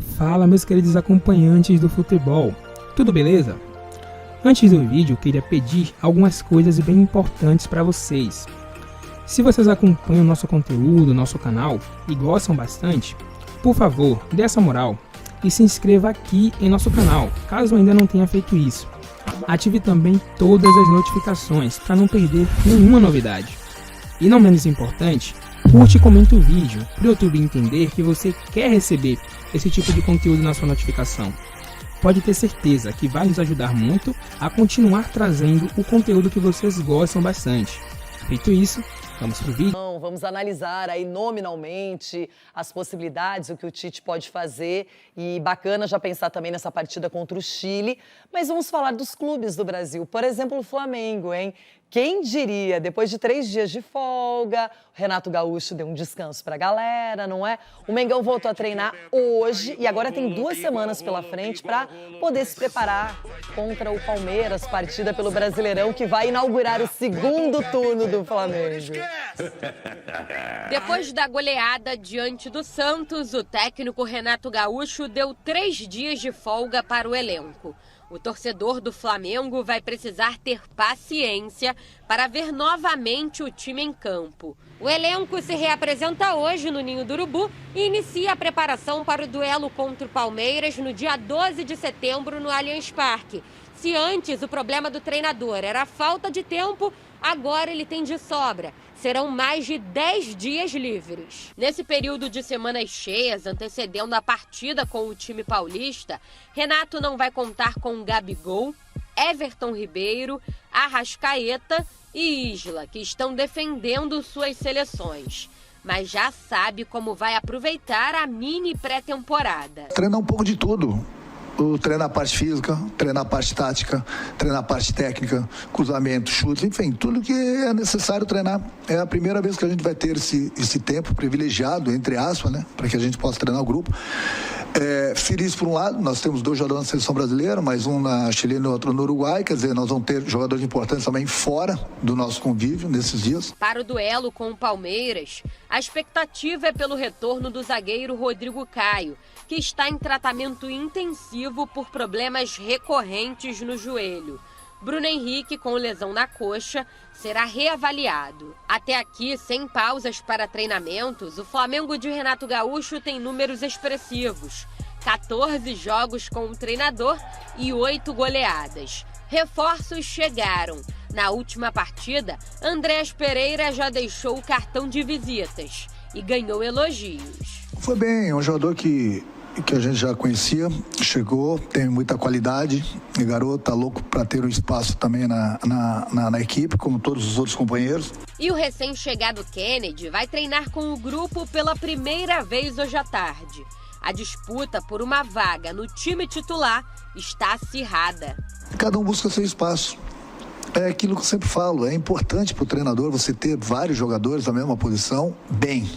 Fala, meus queridos acompanhantes do futebol, tudo beleza? Antes do vídeo, eu queria pedir algumas coisas bem importantes para vocês. Se vocês acompanham o nosso conteúdo, nosso canal e gostam bastante, por favor, dê essa moral e se inscreva aqui em nosso canal, caso ainda não tenha feito isso. Ative também todas as notificações para não perder nenhuma novidade. E não menos importante, curte e comente o vídeo para o YouTube entender que você quer receber esse tipo de conteúdo na sua notificação. Pode ter certeza que vai nos ajudar muito a continuar trazendo o conteúdo que vocês gostam bastante. Feito isso, vamos pro vídeo? Vamos analisar aí nominalmente as possibilidades, o que o Tite pode fazer. E bacana já pensar também nessa partida contra o Chile. Mas vamos falar dos clubes do Brasil. Por exemplo, o Flamengo, hein? Quem diria, depois de 3 dias de folga, o Renato Gaúcho deu um descanso pra galera, não é? O Mengão voltou a treinar hoje e agora tem 2 semanas pela frente para poder se preparar contra o Palmeiras, partida pelo Brasileirão, que vai inaugurar o segundo turno do Flamengo. Depois da goleada diante do Santos, o técnico Renato Gaúcho deu 3 dias de folga para o elenco. O torcedor do Flamengo vai precisar ter paciência para ver novamente o time em campo. O elenco se reapresenta hoje no Ninho do Urubu e inicia a preparação para o duelo contra o Palmeiras no dia 12 de setembro no Allianz Parque. Se antes o problema do treinador era a falta de tempo, agora ele tem de sobra. Serão mais de 10 dias livres. Nesse período de semanas cheias, antecedendo a partida com o time paulista, Renato não vai contar com Gabigol, Everton Ribeiro, Arrascaeta e Isla, que estão defendendo suas seleções. Mas já sabe como vai aproveitar a mini pré-temporada. Treinar um pouco de tudo. Treinar a parte física, treinar a parte tática, treinar a parte técnica, cruzamento, chutes, enfim, tudo que é necessário treinar. É a primeira vez que a gente vai ter esse tempo privilegiado, entre aspas, né, para que a gente possa treinar o grupo. Feliz por um lado, nós temos 2 jogadores na seleção brasileira, mais um na chilena e outro no Uruguai, quer dizer, nós vamos ter jogadores importantes também fora do nosso convívio nesses dias. Para o duelo com o Palmeiras, a expectativa é pelo retorno do zagueiro Rodrigo Caio, que está em tratamento intensivo por problemas recorrentes no joelho. Bruno Henrique, com lesão na coxa, será reavaliado. Até aqui, sem pausas para treinamentos, o Flamengo de Renato Gaúcho tem números expressivos. 14 jogos com o treinador e 8 goleadas. Reforços chegaram. Na última partida, Andrés Pereira já deixou o cartão de visitas e ganhou elogios. Foi bem, é um jogador que a gente já conhecia, chegou, tem muita qualidade, e garoto tá louco para ter um espaço também na equipe, como todos os outros companheiros. E o recém-chegado Kennedy vai treinar com o grupo pela primeira vez hoje à tarde. A disputa por uma vaga no time titular está acirrada. Cada um busca seu espaço. É aquilo que eu sempre falo, é importante para o treinador você ter vários jogadores da mesma posição bem.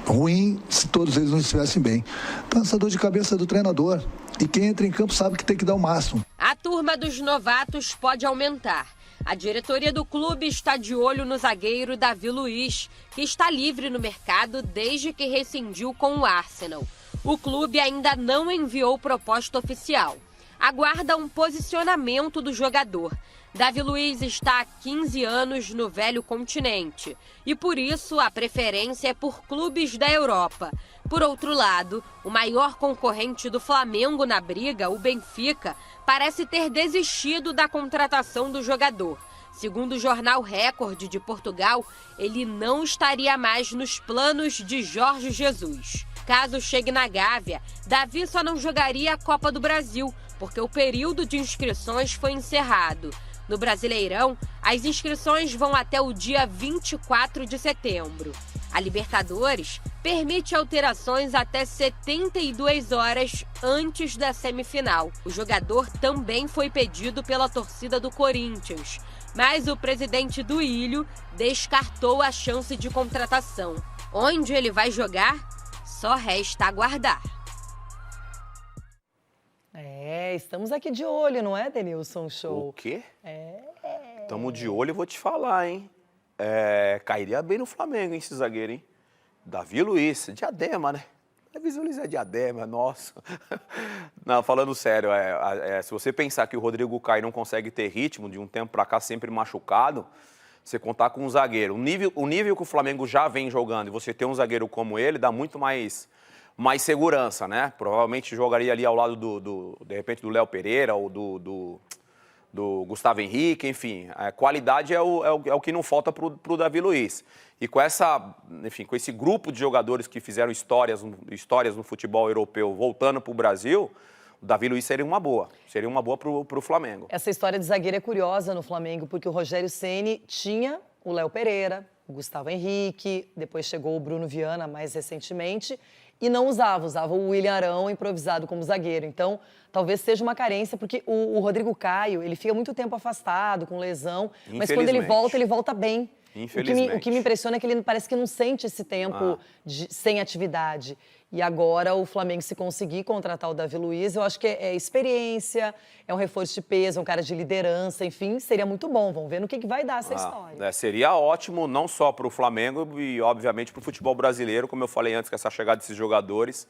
Ruim se todos eles não estivessem bem. Então, essa dor de cabeça é do treinador. E quem entra em campo sabe que tem que dar o máximo. A turma dos novatos pode aumentar. A diretoria do clube está de olho no zagueiro Davi Luiz, que está livre no mercado desde que rescindiu com o Arsenal. O clube ainda não enviou proposta oficial. Aguarda um posicionamento do jogador. Davi Luiz está há 15 anos no velho continente e, por isso, a preferência é por clubes da Europa. Por outro lado, o maior concorrente do Flamengo na briga, o Benfica, parece ter desistido da contratação do jogador. Segundo o jornal Record de Portugal, ele não estaria mais nos planos de Jorge Jesus. Caso chegue na Gávea, Davi só não jogaria a Copa do Brasil, porque o período de inscrições foi encerrado. No Brasileirão, as inscrições vão até o dia 24 de setembro. A Libertadores permite alterações até 72 horas antes da semifinal. O jogador também foi pedido pela torcida do Corinthians, mas o presidente do Ilho descartou a chance de contratação. Onde ele vai jogar? Só resta aguardar. Estamos aqui de olho, não é, Denilson Show? O quê? Estamos de olho, eu vou te falar, hein? Cairia bem no Flamengo, hein, esse zagueiro, hein? Davi Luiz, Diadema, né? Visualizar diadema, nossa. Não, falando sério, se você pensar que o Rodrigo Caio não consegue ter ritmo, de um tempo pra cá sempre machucado, você contar com um zagueiro. O nível que o Flamengo já vem jogando, e você ter um zagueiro como ele, dá muito mais segurança, né? Provavelmente jogaria ali ao lado de repente, do Léo Pereira ou do Gustavo Henrique, enfim. A qualidade é o que não falta pro Davi Luiz. E com com esse grupo de jogadores que fizeram histórias no futebol europeu voltando para o Brasil, o Davi Luiz seria uma boa. Seria uma boa para o Flamengo. Essa história de zagueiro é curiosa no Flamengo, porque o Rogério Ceni tinha o Léo Pereira, o Gustavo Henrique, depois chegou o Bruno Viana mais recentemente, e não usava o William Arão improvisado como zagueiro. Então, talvez seja uma carência, porque o Rodrigo Caio, ele fica muito tempo afastado, com lesão, mas quando ele volta bem. O que me impressiona é que ele parece que não sente esse tempo sem atividade. E agora o Flamengo, se conseguir contratar o Davi Luiz, eu acho que é experiência, é um reforço de peso, é um cara de liderança, enfim, seria muito bom. Vamos ver no que vai dar essa história. Seria ótimo, não só para o Flamengo e, obviamente, para o futebol brasileiro, como eu falei antes, com essa chegada desses jogadores.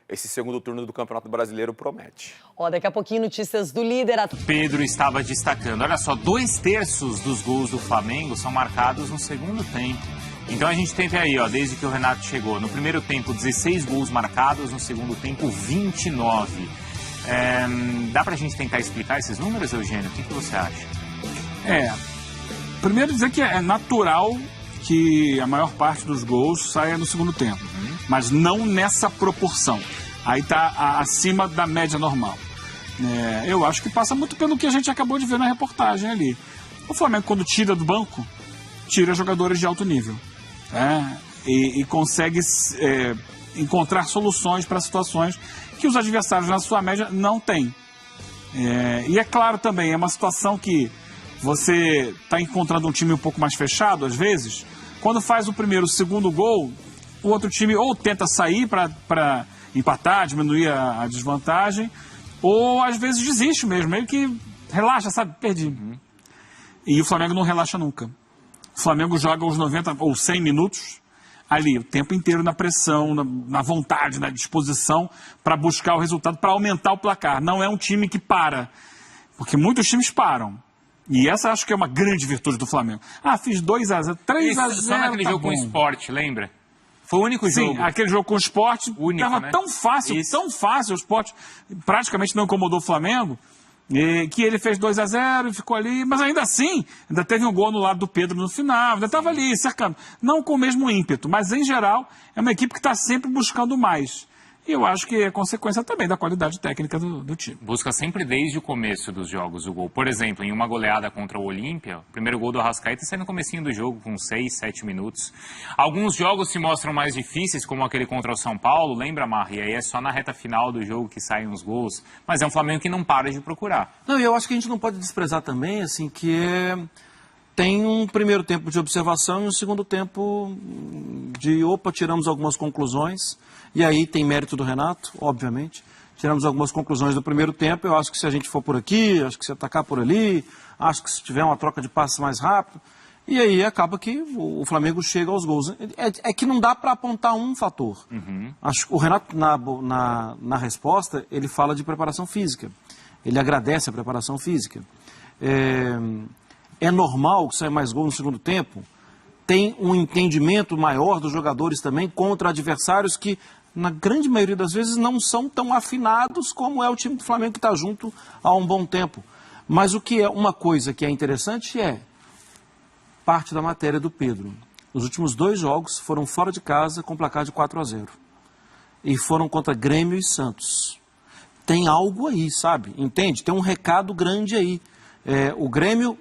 Esse segundo turno do Campeonato Brasileiro promete. Daqui a pouquinho, notícias do líder. Pedro estava destacando. Olha só, 2/3 dos gols do Flamengo são marcados no segundo tempo. Então a gente teve aí, desde que o Renato chegou. No primeiro tempo, 16 gols marcados. No segundo tempo, 29. Dá pra gente tentar explicar esses números, Eugênio? O que você acha? Primeiro dizer que é natural que a maior parte dos gols saia no segundo tempo. Mas não nessa proporção. Aí está acima da média normal. Eu acho que passa muito pelo que a gente acabou de ver na reportagem ali. O Flamengo, quando tira do banco, tira jogadores de alto nível. E consegue encontrar soluções para situações que os adversários, na sua média, não têm. E é claro também, é uma situação que você está encontrando um time um pouco mais fechado, às vezes. Quando faz o primeiro, o segundo gol, o outro time ou tenta sair para empatar, diminuir a desvantagem, ou às vezes desiste mesmo, meio que relaxa, sabe? Perdi. E o Flamengo não relaxa nunca. O Flamengo joga os 90 ou 100 minutos ali, o tempo inteiro na pressão, na vontade, na disposição para buscar o resultado, para aumentar o placar. Não é um time que para, porque muitos times param. E essa acho que é uma grande virtude do Flamengo. Fiz 2-0, 3-0. Só naquele jogo com o Sport, lembra? Foi o único jogo. Sim, aquele jogo com o Sport estava tão fácil, o Sport praticamente não incomodou o Flamengo, que ele fez 2-0 e ficou ali, mas ainda assim, ainda teve um gol no lado do Pedro no final, ainda estava ali cercando. Não com o mesmo ímpeto, mas em geral é uma equipe que está sempre buscando mais. E eu acho que é consequência também da qualidade técnica do time. Busca sempre desde o começo dos jogos o gol. Por exemplo, em uma goleada contra o Olímpia, o primeiro gol do Arrascaeta sai no comecinho do jogo, com 6, 7 minutos. Alguns jogos se mostram mais difíceis, como aquele contra o São Paulo, lembra, Marra? E aí é só na reta final do jogo que saem os gols. Mas é um Flamengo que não para de procurar. Não, e eu acho que a gente não pode desprezar também, assim, que tem um primeiro tempo de observação e um segundo tempo de, tiramos algumas conclusões. E aí tem mérito do Renato, obviamente. Tiramos algumas conclusões do primeiro tempo. Eu acho que se a gente for por aqui, acho que se atacar por ali, acho que se tiver uma troca de passes mais rápido. E aí acaba que o Flamengo chega aos gols. É que não dá para apontar um fator. Acho que o Renato, na resposta, ele fala de preparação física. Ele agradece a preparação física. É normal que saia mais gol no segundo tempo. Tem um entendimento maior dos jogadores também contra adversários que, na grande maioria das vezes, não são tão afinados como é o time do Flamengo que está junto há um bom tempo. Mas o que é uma coisa que é interessante parte da matéria do Pedro. Os últimos 2 jogos foram fora de casa com placar de 4-0. E foram contra Grêmio e Santos. Tem algo aí, sabe? Entende? Tem um recado grande aí. O Grêmio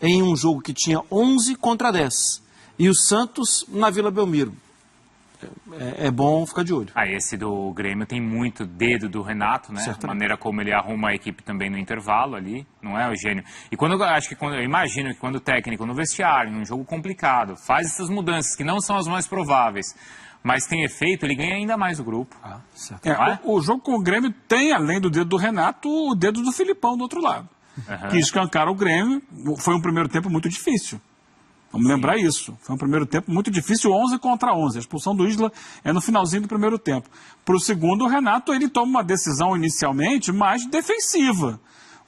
em um jogo que tinha 11 contra 10. E o Santos na Vila Belmiro. É bom ficar de olho. Esse do Grêmio tem muito dedo do Renato, né? A maneira como ele arruma a equipe também no intervalo ali, não é, Eugênio? E eu imagino que quando o técnico no vestiário, num jogo complicado, faz essas mudanças que não são as mais prováveis, mas tem efeito, ele ganha ainda mais o grupo. Certo. O jogo com o Grêmio tem, além do dedo do Renato, o dedo do Filipão do outro lado. Que escancara o Grêmio. Foi um primeiro tempo muito difícil. Vamos lembrar isso. Foi um primeiro tempo muito difícil, 11 contra 11. A expulsão do Isla é no finalzinho do primeiro tempo. Para o segundo, o Renato ele toma uma decisão inicialmente mais defensiva.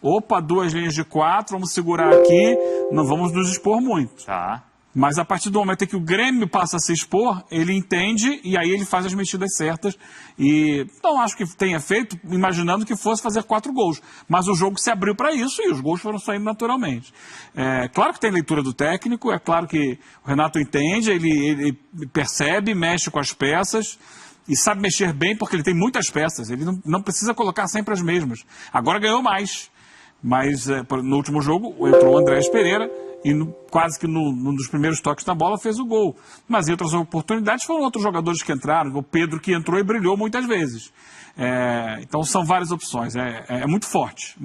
Opa, 2 linhas de 4, vamos segurar aqui, não vamos nos expor muito. Tá. Mas a partir do momento em que o Grêmio passa a se expor, ele entende e aí ele faz as mexidas certas. E não acho que tenha feito imaginando que fosse fazer 4 gols. Mas o jogo se abriu para isso e os gols foram saindo naturalmente. É claro que tem leitura do técnico, é claro que o Renato entende, ele percebe, mexe com as peças e sabe mexer bem porque ele tem muitas peças. Ele não precisa colocar sempre as mesmas. Agora ganhou mais. Mas no último jogo entrou o Andrés Pereira e quase que num dos primeiros toques da bola fez o gol. Mas em outras oportunidades foram outros jogadores que entraram, o Pedro que entrou e brilhou muitas vezes. Então são várias opções, é muito forte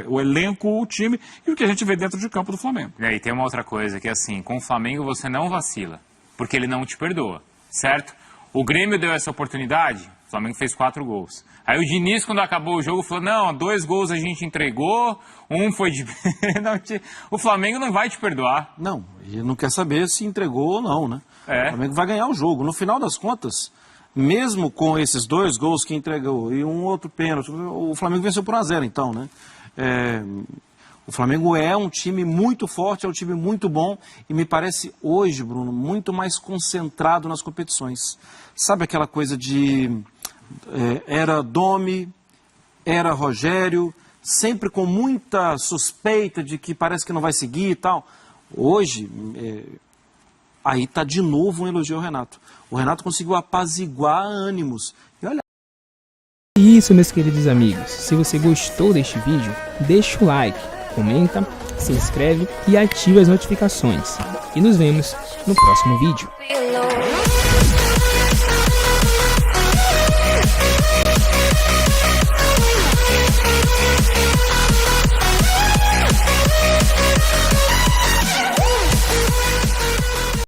o elenco, o time e o que a gente vê dentro de campo do Flamengo. E aí tem uma outra coisa que assim, com o Flamengo você não vacila, porque ele não te perdoa, certo? O Grêmio deu essa oportunidade, o Flamengo fez 4 gols. Aí o Diniz, quando acabou o jogo, falou, não, 2 gols a gente entregou, 1 foi de pênalti. O Flamengo não vai te perdoar. Não, ele não quer saber se entregou ou não, né? O Flamengo vai ganhar o jogo. No final das contas, mesmo com esses 2 gols que entregou e um outro pênalti, o Flamengo venceu por 1-0, então, né? O Flamengo é um time muito forte, é um time muito bom e me parece hoje, Bruno, muito mais concentrado nas competições. Sabe aquela coisa de... era Domi, era Rogério, sempre com muita suspeita de que parece que não vai seguir e tal. Hoje, aí está de novo um elogio ao Renato. O Renato conseguiu apaziguar ânimos. E olha... Isso, meus queridos amigos. Se você gostou deste vídeo, deixa o like, comenta, se inscreve e ativa as notificações. E nos vemos no próximo vídeo.